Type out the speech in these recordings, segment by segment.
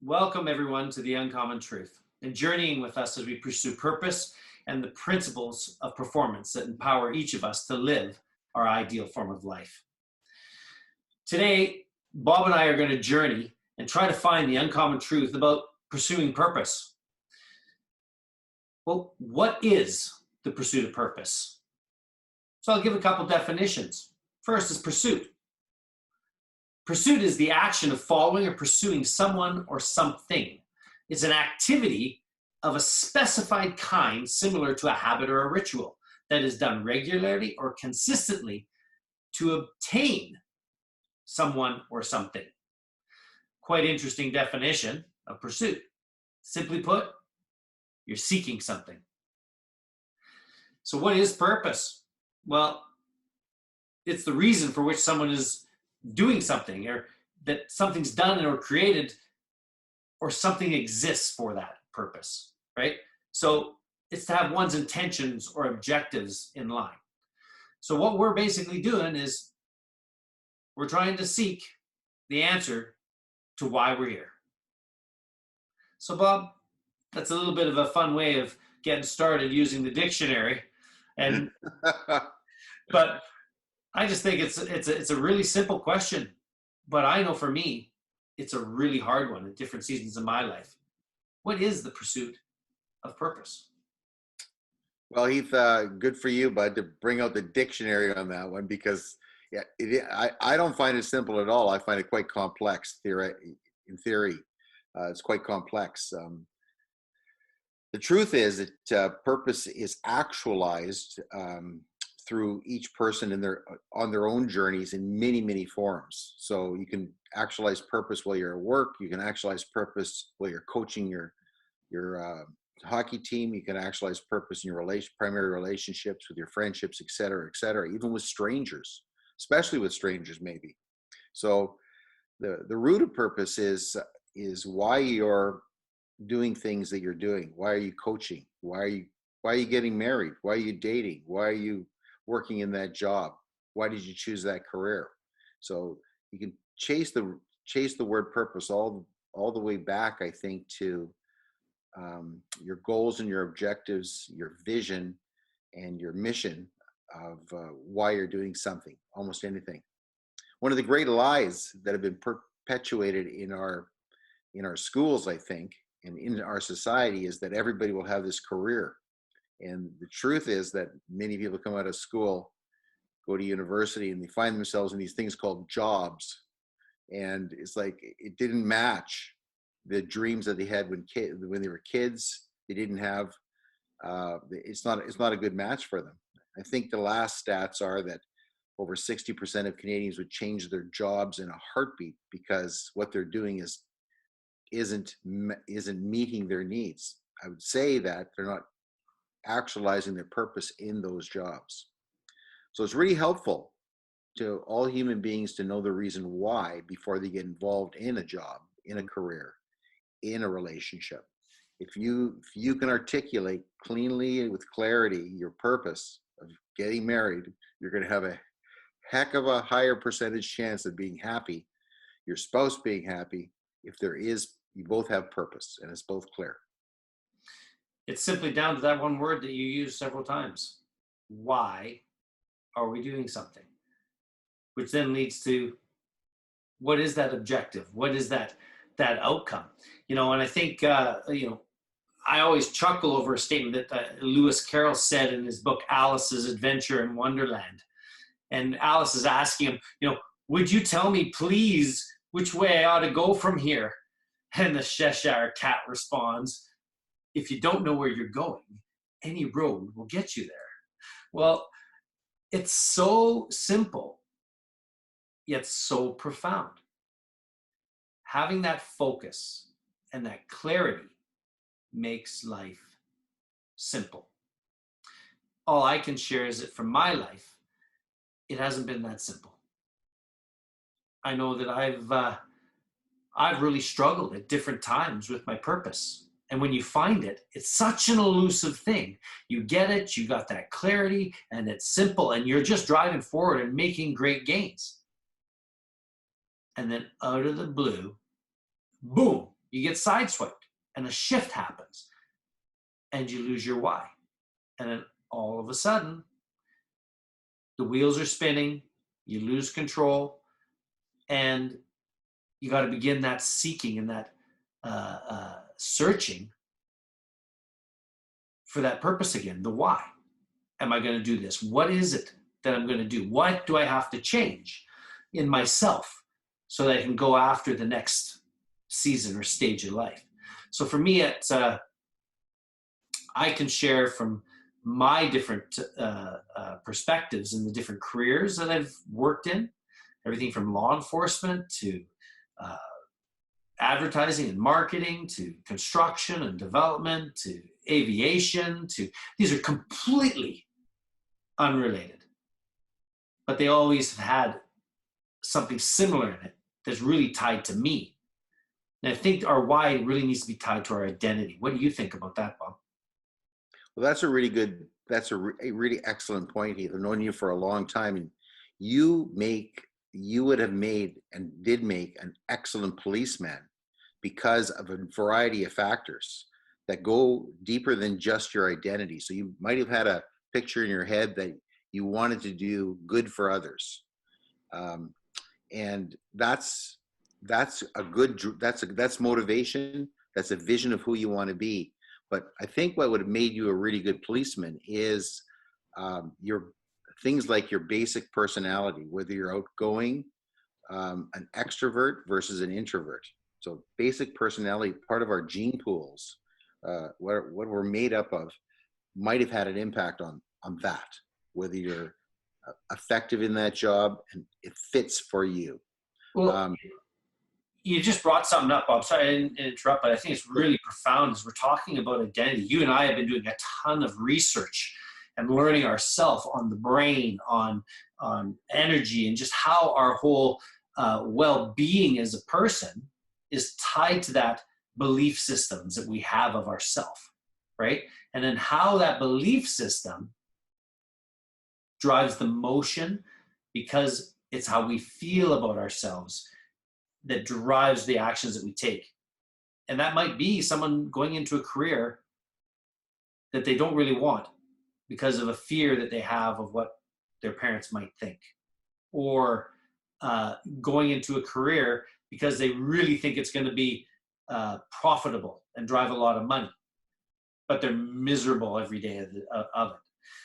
Welcome, everyone, to The Uncommon Truth and journeying with us as we pursue purpose and the principles of performance that empower each of us to live our ideal form of life. Today, Bob and I are going to journey and try to find the uncommon truth about pursuing purpose. Well, what is the pursuit of purpose? So I'll give a couple definitions. First is pursuit. Pursuit is the action of following or pursuing someone or something. It's an activity of a specified kind, similar to a habit or a ritual, that is done regularly or consistently to obtain someone or something. Quite interesting definition of pursuit. Simply put, you're seeking something. So what is purpose? Well, it's the reason for which someone is doing something, or that something's done or created, or something exists for that purpose, right? So it's to have one's intentions or objectives in line. So what we're basically doing is we're trying to seek the answer to why we're here. So Bob, that's a little bit of a fun way of getting started using the dictionary, and but I just think it's a really simple question, but I know for me, it's a really hard one at different seasons of my life. What is the pursuit of purpose? Well, Heath, good for you, bud, to bring out the dictionary on that one because I don't find it simple at all. I find it quite complex in theory. It's quite complex. The truth is that purpose is actualized through each person on their own journeys in many forms. So you can actualize purpose while you're at work. You can actualize purpose while you're coaching your hockey team. You can actualize purpose in your primary relationships, with your friendships, et cetera, even with strangers, especially with strangers maybe. So the root of purpose is why you're doing things that you're doing. Why are you coaching? Why are you getting married? Why are you dating? Why are you working in that job? Why did you choose that career? So you can chase the word purpose all the way back, I think, to your goals and your objectives, your vision and your mission of why you're doing something, almost anything. One of the great lies that have been perpetuated in our schools, I think, and in our society is that everybody will have this career. And the truth is that many people come out of school, go to university, and they find themselves in these things called jobs. And it's like it didn't match the dreams that they had when they were kids. They didn't have. It's not a good match for them. I think the last stats are that over 60% of Canadians would change their jobs in a heartbeat because what they're doing isn't meeting their needs. I would say that they're not actualizing their purpose in those jobs. So it's really helpful to all human beings to know the reason why before they get involved in a job, in a career, in a relationship. If you can articulate cleanly and with clarity your purpose of getting married, you're going to have a heck of a higher percentage chance of being happy, your spouse being happy, if you both have purpose and it's both clear. It's simply down to that one word that you use several times. Why are we doing something? Which then leads to, what is that objective? What is that outcome? And I think, I always chuckle over a statement that Lewis Carroll said in his book, Alice's Adventure in Wonderland. And Alice is asking him, would you tell me, please, which way I ought to go from here? And the Cheshire Cat responds, if you don't know where you're going, any road will get you there. Well, it's so simple, yet so profound. Having that focus and that clarity makes life simple. All I can share is that from my life, it hasn't been that simple. I know that I've really struggled at different times with my purpose. And when you find it, it's such an elusive thing. You get it, you got that clarity, and it's simple, and you're just driving forward and making great gains. And then out of the blue, boom, you get sideswiped and a shift happens and you lose your why. And then all of a sudden, the wheels are spinning, you lose control, and you got to begin that seeking and that searching for that purpose again, the why. Am I going to do this? What is it that I'm going to do? What do I have to change in myself so that I can go after the next season or stage of life? So for me, I can share from my different perspectives in the different careers that I've worked in, everything from law enforcement to advertising and marketing to construction and development to aviation to, these are completely unrelated, but they always have had something similar in it that's really tied to me. And I think our why really needs to be tied to our identity. What do you think about that, Bob? Well, that's a really excellent point, Heath. I've known you for a long time, and you would have made and did make an excellent policeman because of a variety of factors that go deeper than just your identity. So you might have had a picture in your head that you wanted to do good for others. And that's motivation. That's a vision of who you want to be. But I think what would have made you a really good policeman is your things like your basic personality, whether you're outgoing, an extrovert versus an introvert. So basic personality, part of our gene pools, what we're made up of, might have had an impact on that, whether you're effective in that job and it fits for you. Well, you just brought something up, Bob. Sorry, I didn't interrupt, but I think it's really profound as we're talking about identity. You and I have been doing a ton of research and learning ourselves on the brain, on energy, and just how our whole well-being as a person is tied to that belief systems that we have of ourselves, right? And then how that belief system drives the motion, because it's how we feel about ourselves that drives the actions that we take. And that might be someone going into a career that they don't really want because of a fear that they have of what their parents might think, or going into a career because they really think it's going to be profitable and drive a lot of money, but they're miserable every day of it.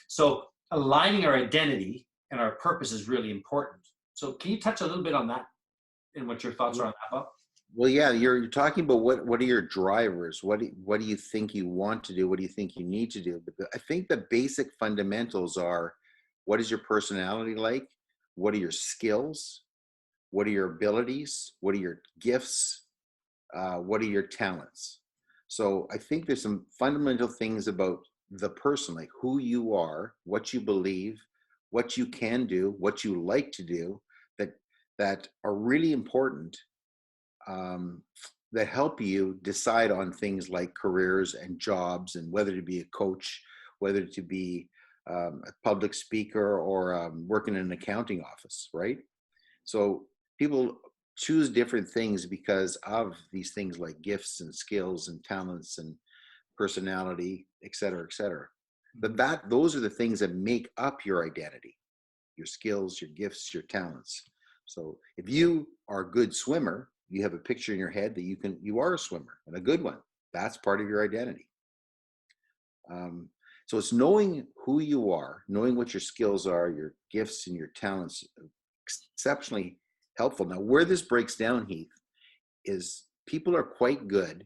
So aligning our identity and our purpose is really important. So can you touch a little bit on that and what your thoughts are on that, Bob? Well, yeah, you're talking about what are your drivers? What do you think you want to do? What do you think you need to do? But I think the basic fundamentals are: what is your personality like? What are your skills? What are your abilities? What are your gifts? What are your talents? So I think there's some fundamental things about the person, like who you are, what you believe, what you can do, what you like to do, that are really important, that help you decide on things like careers and jobs, and whether to be a coach, whether to be a public speaker, or work in an accounting office, right? So people choose different things because of these things like gifts and skills and talents and personality, et cetera, et cetera. But those are the things that make up your identity: your skills, your gifts, your talents. So if you are a good swimmer, you have a picture in your head that you are a swimmer, and a good one. That's part of your identity. So it's knowing who you are, knowing what your skills are, your gifts and your talents, exceptionally helpful. Now, where this breaks down, Heath, is people are quite good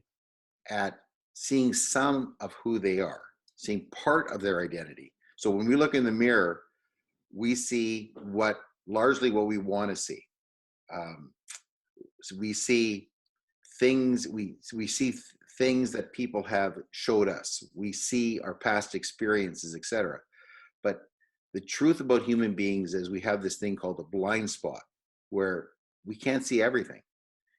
at seeing some of who they are, seeing part of their identity. So when we look in the mirror, we see largely what we want to see. So we see things, we see things that people have showed us. We see our past experiences, etc. But the truth about human beings is we have this thing called a blind spot, where we can't see everything.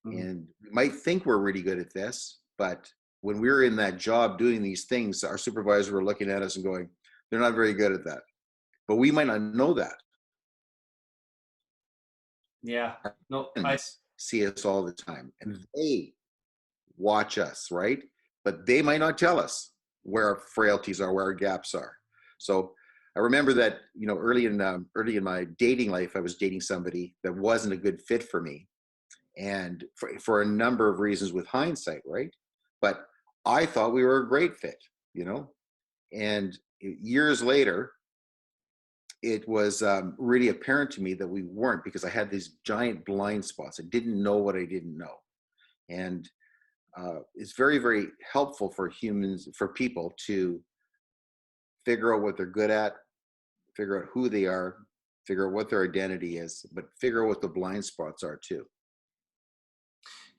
Mm-hmm. And we might think we're really good at this, but when we're in that job doing these things, our supervisor were looking at us and going, they're not very good at that. But we might not know that. Yeah. No, I see us all the time. And they watch us, right? But they might not tell us where our frailties are, where our gaps are. So I remember that, early in my dating life, I was dating somebody that wasn't a good fit for me, and for a number of reasons with hindsight, right? But I thought we were a great fit, and years later, it was really apparent to me that we weren't, because I had these giant blind spots. I didn't know what I didn't know. And it's very, very helpful for people to figure out what they're good at, figure out who they are, figure out what their identity is, but figure out what the blind spots are too.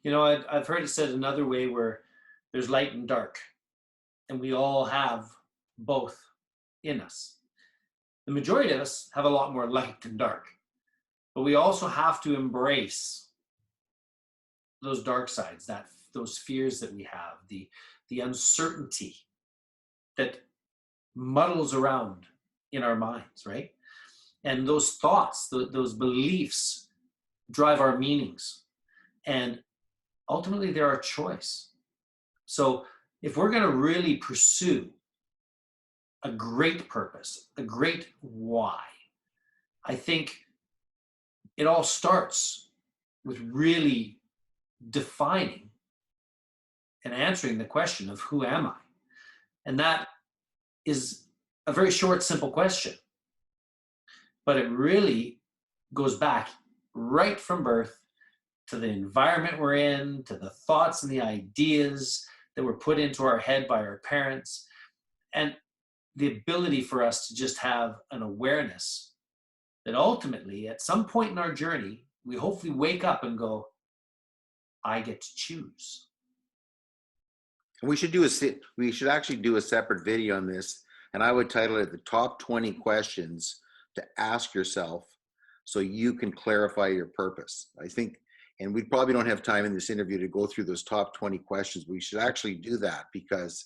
I've heard it said another way, where there's light and dark, and we all have both in us. The majority of us have a lot more light than dark, but we also have to embrace those dark sides, those fears that we have, the uncertainty that muddles around in our minds, right? And those thoughts, those beliefs drive our meanings, and ultimately they're our choice. So if we're going to really pursue a great purpose, a great why, I think it all starts with really defining and answering the question of who am I? And that is a very short, simple question, but it really goes back right from birth to the environment we're in, to the thoughts and the ideas that were put into our head by our parents, and the ability for us to just have an awareness that ultimately, at some point in our journey, we hopefully wake up and go, I get to choose. We should actually do a separate video on this, and I would title it the top 20 questions to ask yourself so you can clarify your purpose. I think, and we probably don't have time in this interview to go through those top 20 questions. We should actually do that, because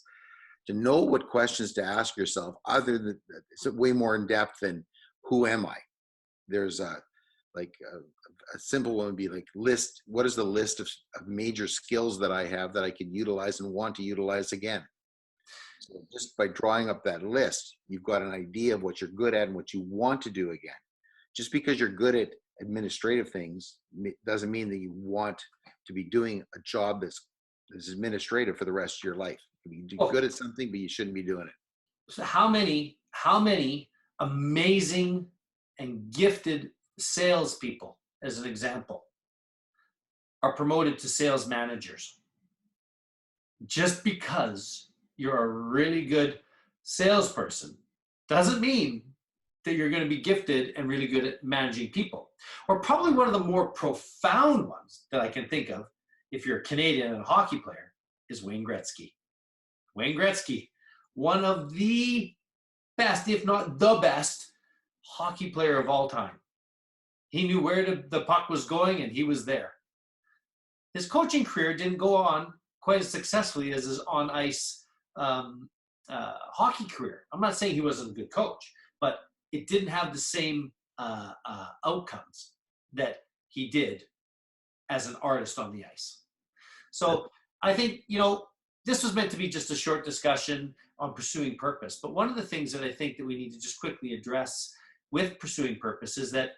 to know what questions to ask yourself, other than, it's way more in depth than who am I? There's a simple one would be like, what is the list of major skills that I have that I can utilize and want to utilize again? So just by drawing up that list, you've got an idea of what you're good at and what you want to do again. Just because you're good at administrative things doesn't mean that you want to be doing a job that's administrative for the rest of your life. You can be good at something, but you shouldn't be doing it. So how many amazing and gifted salespeople, as an example, are promoted to sales managers? Just because you're a really good salesperson doesn't mean that you're going to be gifted and really good at managing people. Or probably one of the more profound ones that I can think of, if you're a Canadian and a hockey player, is Wayne Gretzky. Wayne Gretzky, one of the best, if not the best, hockey player of all time. He knew where the puck was going, and he was there. His coaching career didn't go on quite as successfully as his on-ice hockey career. I'm not saying he wasn't a good coach, but it didn't have the same outcomes that he did as an artist on the ice. So I think, this was meant to be just a short discussion on pursuing purpose. But one of the things that I think that we need to just quickly address with pursuing purpose is that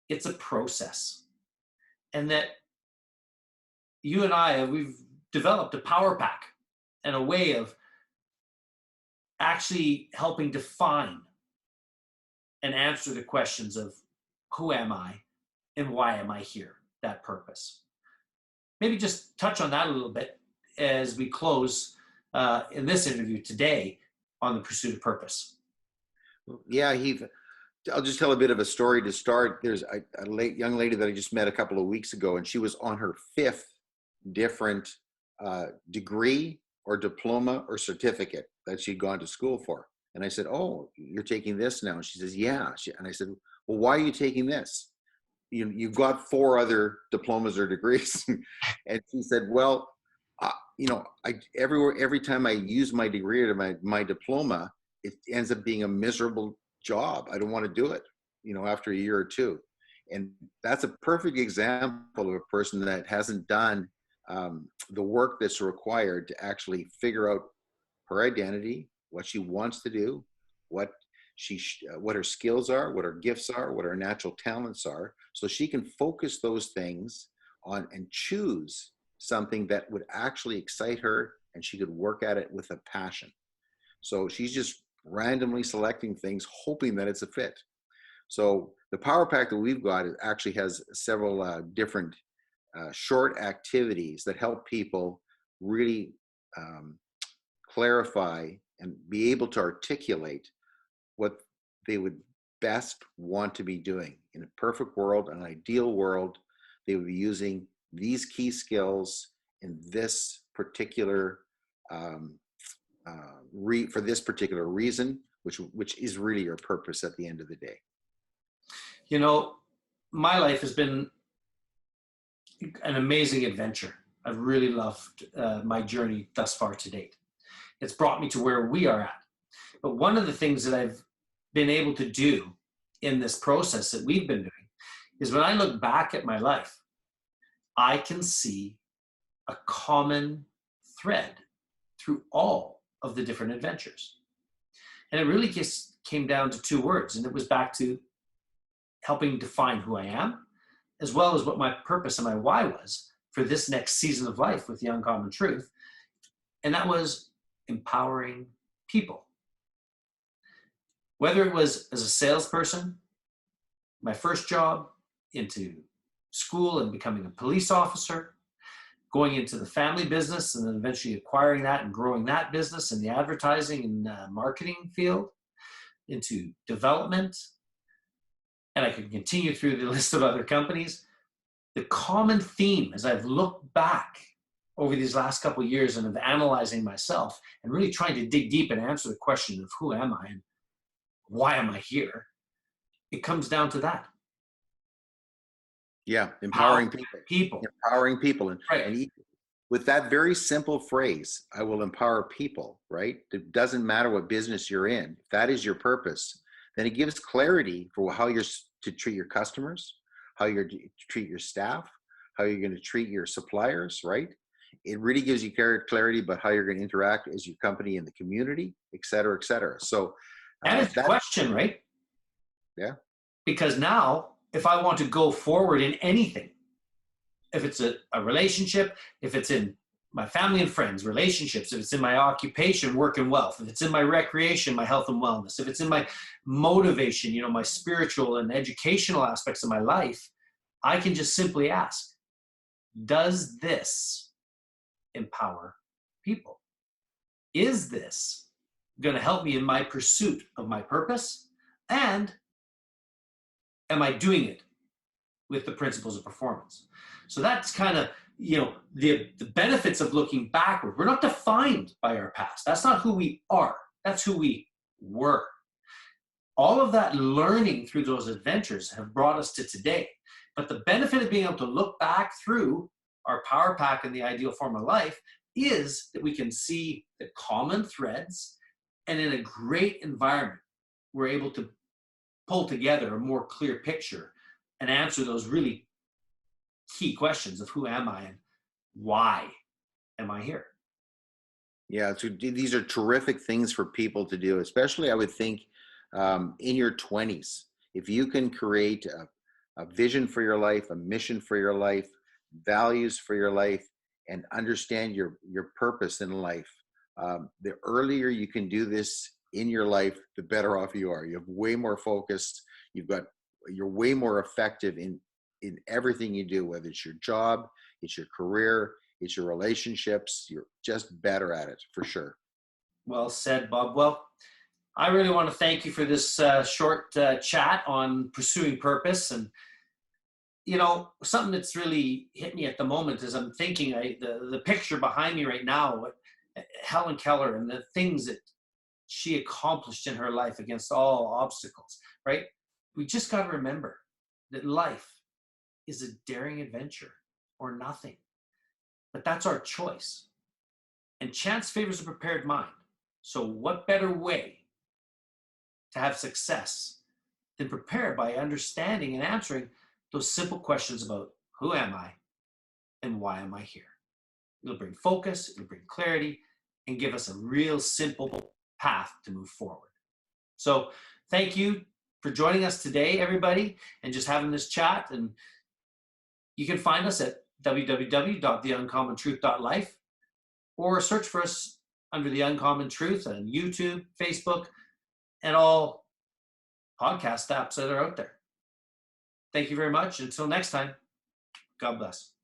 it's a process. And that you and I, we've developed a power pack and a way of actually helping define and answer the questions of who am I and why am I here, that purpose. Maybe just touch on that a little bit as we close in this interview today on the pursuit of purpose. Yeah, Heath, I'll just tell a bit of a story to start. There's a young lady that I just met a couple of weeks ago, and she was on her 5th different degree or diploma or certificate that she'd gone to school for. And I said, oh, you're taking this now? And she says, yeah. And I said, well, why are you taking this? You've got 4 other diplomas or degrees. And she said, well, every time I use my degree or my diploma, it ends up being a miserable job. I don't want to do it, after a year or two. And that's a perfect example of a person that hasn't done the work that's required to actually figure out her identity, what she wants to do, what what her skills are, what her gifts are, what her natural talents are, so she can focus those things on and choose something that would actually excite her, and she could work at it with a passion. So she's just randomly selecting things, hoping that it's a fit. So the power pack that we've got actually has several different short activities that help people really clarify and be able to articulate what they would best want to be doing. In a perfect world, an ideal world, they would be using these key skills in this particular for this particular reason, which is really your purpose at the end of the day. You know, my life has been an amazing adventure. I've really loved my journey thus far to date. It's brought me to where we are at. But one of the things that I've been able to do in this process that we've been doing is when I look back at my life, I can see a common thread through all of the different adventures. And it really just came down to two words, and it was back to helping define who I am, as well as what my purpose and my why was for this next season of life with the Uncommon Truth. And that was empowering people. Whether it was as a salesperson, my first job, into school and becoming a police officer, going into the family business and then eventually acquiring that and growing that business in the advertising and marketing field, into development, and I could continue through the list of other companies. The common theme as I've looked back over these last couple of years and of analyzing myself and really trying to dig deep and answer the question of who am I and why am I here, it comes down to that. Yeah, empowering people. Empowering people. Right. And with that very simple phrase, I will empower people, right? It doesn't matter what business you're in. If that is your purpose, then it gives clarity for how you're to treat your customers, how you're to treat your staff, how you're going to treat your suppliers, right? It really gives you clarity about how you're going to interact as your company in the community, et cetera, et cetera. So that is the question, right? Yeah. Because now, if I want to go forward in anything, if it's a relationship, if it's in my family and friends, relationships, if it's in my occupation, work and wealth, if it's in my recreation, my health and wellness, if it's in my motivation, you know, my spiritual and educational aspects of my life, I can just simply ask, does this empower people? Is this going to help me in my pursuit of my purpose? And am I doing it with the principles of performance? So that's kind of, you know, the benefits of looking backward. We're not defined by our past. That's not who we are. That's who we were. All of that learning through those adventures have brought us to today. But the benefit of being able to look back through our power pack and the ideal form of life is that we can see the common threads, and in a great environment, we're able to pull together a more clear picture and answer those really key questions of who am I and why am I here? Yeah, so these are terrific things for people to do, especially I would think in your 20s. If you can create a vision for your life, a mission for your life, values for your life, and understand your purpose in life, the earlier you can do this in your life, the better off you are. You have way more focused. You're way more effective in everything you do, whether it's your job, it's your career, it's your relationships. You're just better at it for sure. Well said, Bob. Well, I really want to thank you for this short chat on pursuing purpose. And, you know, something that's really hit me at the moment is I'm thinking the picture behind me right now, Helen Keller and the things that she accomplished in her life against all obstacles, right? We just got to remember that life is a daring adventure or nothing. But that's our choice. And chance favors a prepared mind. So what better way to have success than prepare by understanding and answering those simple questions about who am I and why am I here? It'll bring focus, it'll bring clarity, and give us a real simple path to move forward. So thank you for joining us today, everybody, and just having this chat. And you can find us at www.theuncommontruth.life, or search for us under The Uncommon Truth on YouTube, Facebook, and all podcast apps that are out there. Thank you very much. Until next time, God bless.